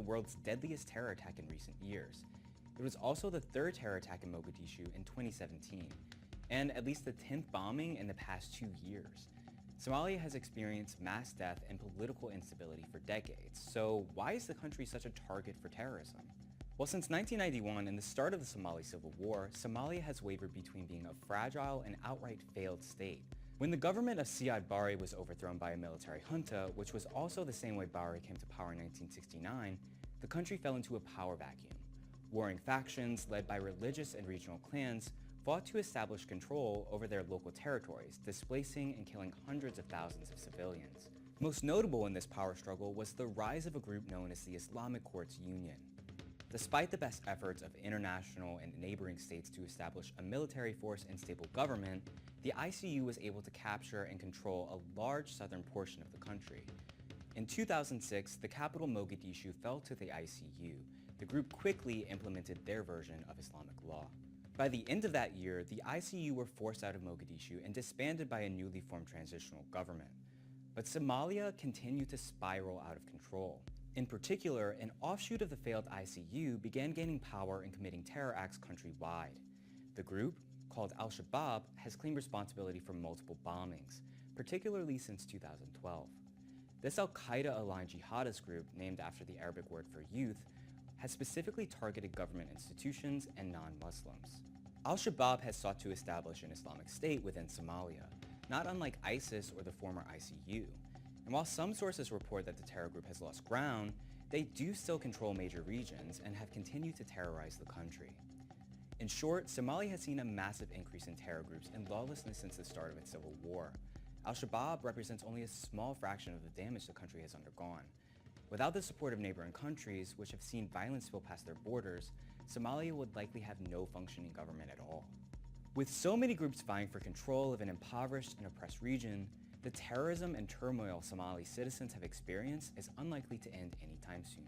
world's deadliest terror attack in recent years. It was also the third terror attack in Mogadishu in 2017, and at least the 10th bombing in the past 2 years. Somalia has experienced mass death and political instability for decades, so why is the country such a target for terrorism? Well, since 1991 and the start of the Somali Civil War, Somalia has wavered between being a fragile and outright failed state. When the government of Siad Barre was overthrown by a military junta, which was also the same way Barre came to power in 1969, the country fell into a power vacuum. Warring factions, led by religious and regional clans, fought to establish control over their local territories, displacing and killing hundreds of thousands of civilians. Most notable in this power struggle was the rise of a group known as the Islamic Courts Union. Despite the best efforts of international and neighboring states to establish a military force and stable government, the ICU was able to capture and control a large southern portion of the country. In 2006, the capital Mogadishu fell to the ICU. The group quickly implemented their version of Islamic law. By the end of that year, the ICU were forced out of Mogadishu and disbanded by a newly formed transitional government. But Somalia continued to spiral out of control. In particular, an offshoot of the failed ICU began gaining power and committing terror acts countrywide. The group, called Al-Shabaab, has claimed responsibility for multiple bombings, particularly since 2012. This Al-Qaeda-aligned jihadist group, named after the Arabic word for youth, has specifically targeted government institutions and non-Muslims. Al-Shabaab has sought to establish an Islamic State within Somalia, not unlike ISIS or the former ICU. And while some sources report that the terror group has lost ground, they do still control major regions and have continued to terrorize the country. In short, Somalia has seen a massive increase in terror groups and lawlessness since the start of its civil war. Al-Shabaab represents only a small fraction of the damage the country has undergone. Without the support of neighboring countries, which have seen violence spill past their borders, Somalia would likely have no functioning government at all. With so many groups vying for control of an impoverished and oppressed region, the terrorism and turmoil Somali citizens have experienced is unlikely to end anytime soon.